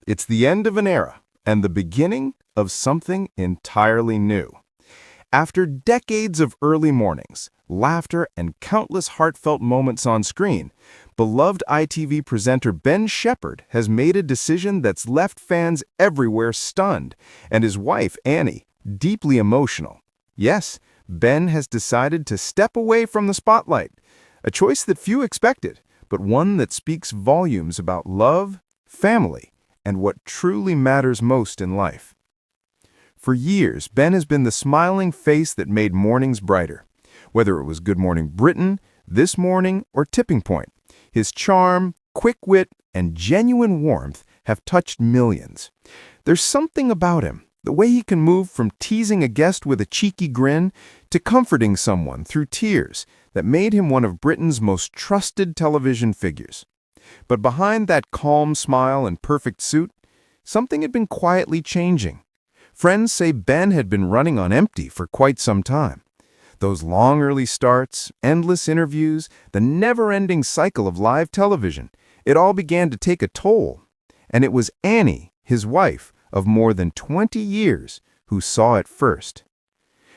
It's the end of an era and the beginning of something entirely new. After decades of early mornings, laughter, and countless heartfelt moments on screen, beloved ITV presenter Ben Shephard has made a decision that's left fans everywhere stunned, and his wife, Annie, deeply emotional. Yes, Ben has decided to step away from the spotlight, a choice that few expected, but one that speaks volumes about love, family, and what truly matters most in life. For years, Ben has been the smiling face that made mornings brighter. Whether it was Good Morning Britain, This Morning, or Tipping Point, his charm, quick wit, and genuine warmth have touched millions. There's something about him, the way he can move from teasing a guest with a cheeky grin to comforting someone through tears, that made him one of Britain's most trusted television figures. But behind that calm smile and perfect suit, something had been quietly changing. Friends say Ben had been running on empty for quite some time. Those long early starts, endless interviews, the never-ending cycle of live television, it all began to take a toll. And it was Annie, his wife, of more than 20 years, who saw it first.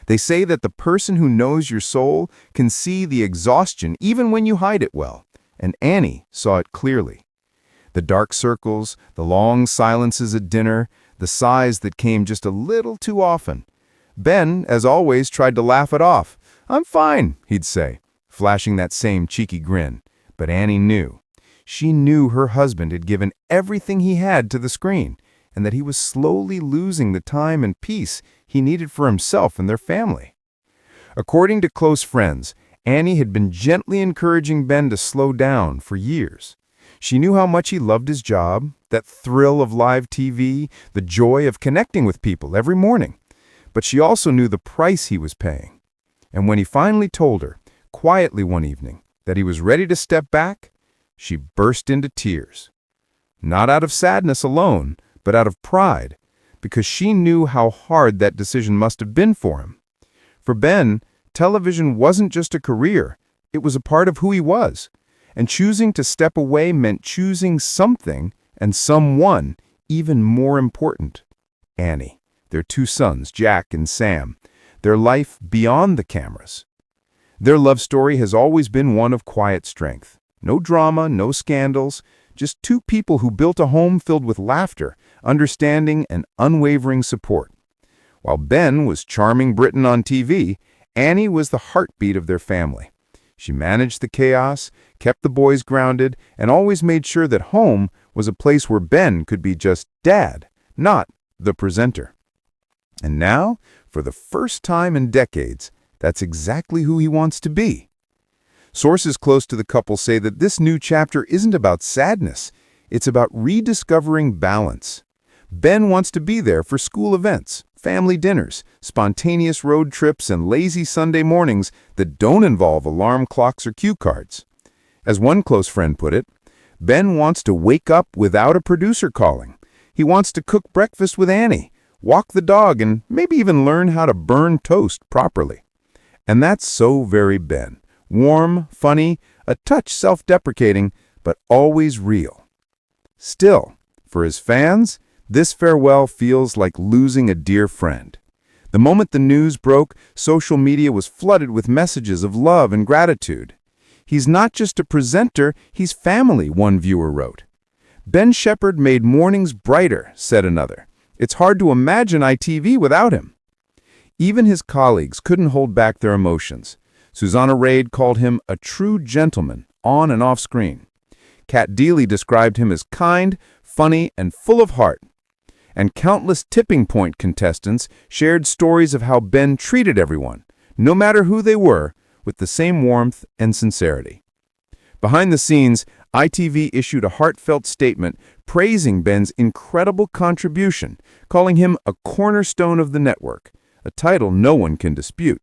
They say that the person who knows your soul can see the exhaustion even when you hide it well, and Annie saw it clearly. The dark circles, the long silences at dinner, the sighs that came just a little too often. Ben, as always, tried to laugh it off. "I'm fine," he'd say, flashing that same cheeky grin. But Annie knew. She knew her husband had given everything he had to the screen, and that he was slowly losing the time and peace he needed for himself and their family. According to close friends, Annie had been gently encouraging Ben to slow down for years. She knew how much he loved his job, that thrill of live TV, the joy of connecting with people every morning. But she also knew the price he was paying. And when he finally told her, quietly one evening, that he was ready to step back, she burst into tears. Not out of sadness alone, but out of pride, because she knew how hard that decision must have been for him. For Ben, television wasn't just a career, it was a part of who he was. And choosing to step away meant choosing something and someone even more important. Annie, their two sons, Jack and Sam, their life beyond the cameras. Their love story has always been one of quiet strength. No drama, no scandals, just two people who built a home filled with laughter, understanding, and unwavering support. While Ben was charming Britain on TV, Annie was the heartbeat of their family. She managed the chaos, kept the boys grounded, and always made sure that home was a place where Ben could be just dad, not the presenter. And now, for the first time in decades, that's exactly who he wants to be. Sources close to the couple say that this new chapter isn't about sadness, it's about rediscovering balance. Ben wants to be there for school events, family dinners, spontaneous road trips, and lazy Sunday mornings that don't involve alarm clocks or cue cards. As one close friend put it, Ben wants to wake up without a producer calling. He wants to cook breakfast with Annie, walk the dog, and maybe even learn how to burn toast properly. And that's so very Ben. Warm, funny, a touch self-deprecating, but always real. Still, for his fans, this farewell feels like losing a dear friend. The moment the news broke, social media was flooded with messages of love and gratitude. "He's not just a presenter, he's family," one viewer wrote. "Ben Shephard made mornings brighter," said another. "It's hard to imagine ITV without him." Even his colleagues couldn't hold back their emotions. Susanna Reid called him a true gentleman, on and off screen. Kat Deely described him as kind, funny, and full of heart. And countless Tipping Point contestants shared stories of how Ben treated everyone, no matter who they were, with the same warmth and sincerity. Behind the scenes, ITV issued a heartfelt statement praising Ben's incredible contribution, calling him a cornerstone of the network, a title no one can dispute.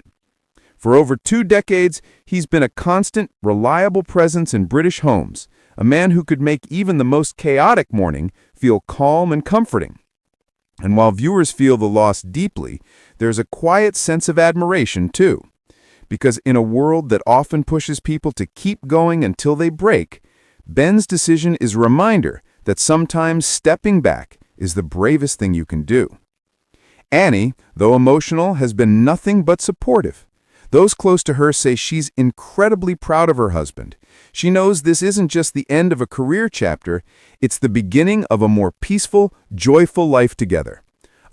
For over 2 decades, he's been a constant, reliable presence in British homes, a man who could make even the most chaotic morning feel calm and comforting. And while viewers feel the loss deeply, there's a quiet sense of admiration, too. Because in a world that often pushes people to keep going until they break, Ben's decision is a reminder that sometimes stepping back is the bravest thing you can do. Annie, though emotional, has been nothing but supportive. Those close to her say she's incredibly proud of her husband. She knows this isn't just the end of a career chapter, it's the beginning of a more peaceful, joyful life together.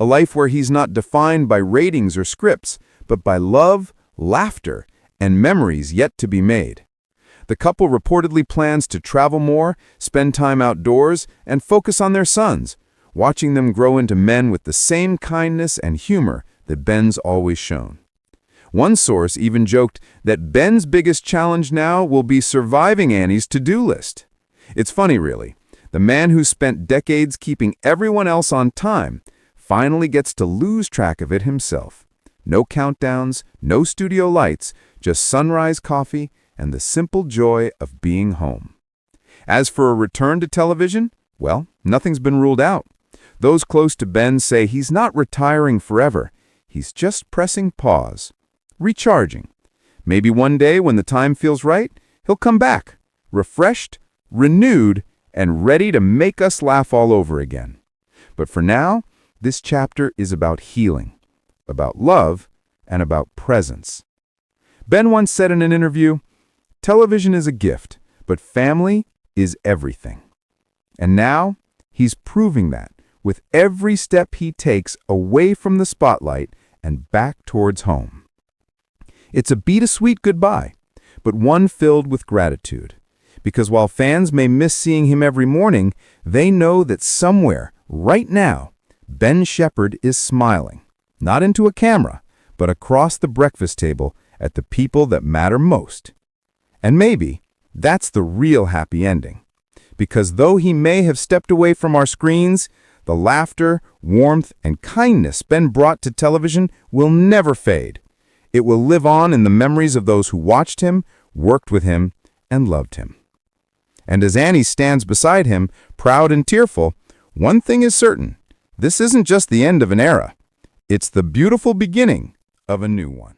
A life where he's not defined by ratings or scripts, but by love, laughter, and memories yet to be made. The couple reportedly plans to travel more, spend time outdoors, and focus on their sons, watching them grow into men with the same kindness and humor that Ben's always shown. One source even joked that Ben's biggest challenge now will be surviving Annie's to-do list. It's funny, really. The man who spent decades keeping everyone else on time finally gets to lose track of it himself. No countdowns, no studio lights, just sunrise coffee and the simple joy of being home. As for a return to television, well, nothing's been ruled out. Those close to Ben say he's not retiring forever. He's just pressing pause, recharging. Maybe one day when the time feels right, he'll come back, refreshed, renewed, and ready to make us laugh all over again. But for now, this chapter is about healing, about love, and about presence. Ben once said in an interview, "Television is a gift, but family is everything." And now, he's proving that with every step he takes away from the spotlight and back towards home. It's a bittersweet goodbye, but one filled with gratitude. Because while fans may miss seeing him every morning, they know that somewhere, right now, Ben Shephard is smiling, not into a camera, but across the breakfast table at the people that matter most. And maybe that's the real happy ending. Because though he may have stepped away from our screens, the laughter, warmth, and kindness Ben brought to television will never fade. It will live on in the memories of those who watched him, worked with him, and loved him. And as Annie stands beside him, proud and tearful, one thing is certain. This isn't just the end of an era. It's the beautiful beginning of a new one.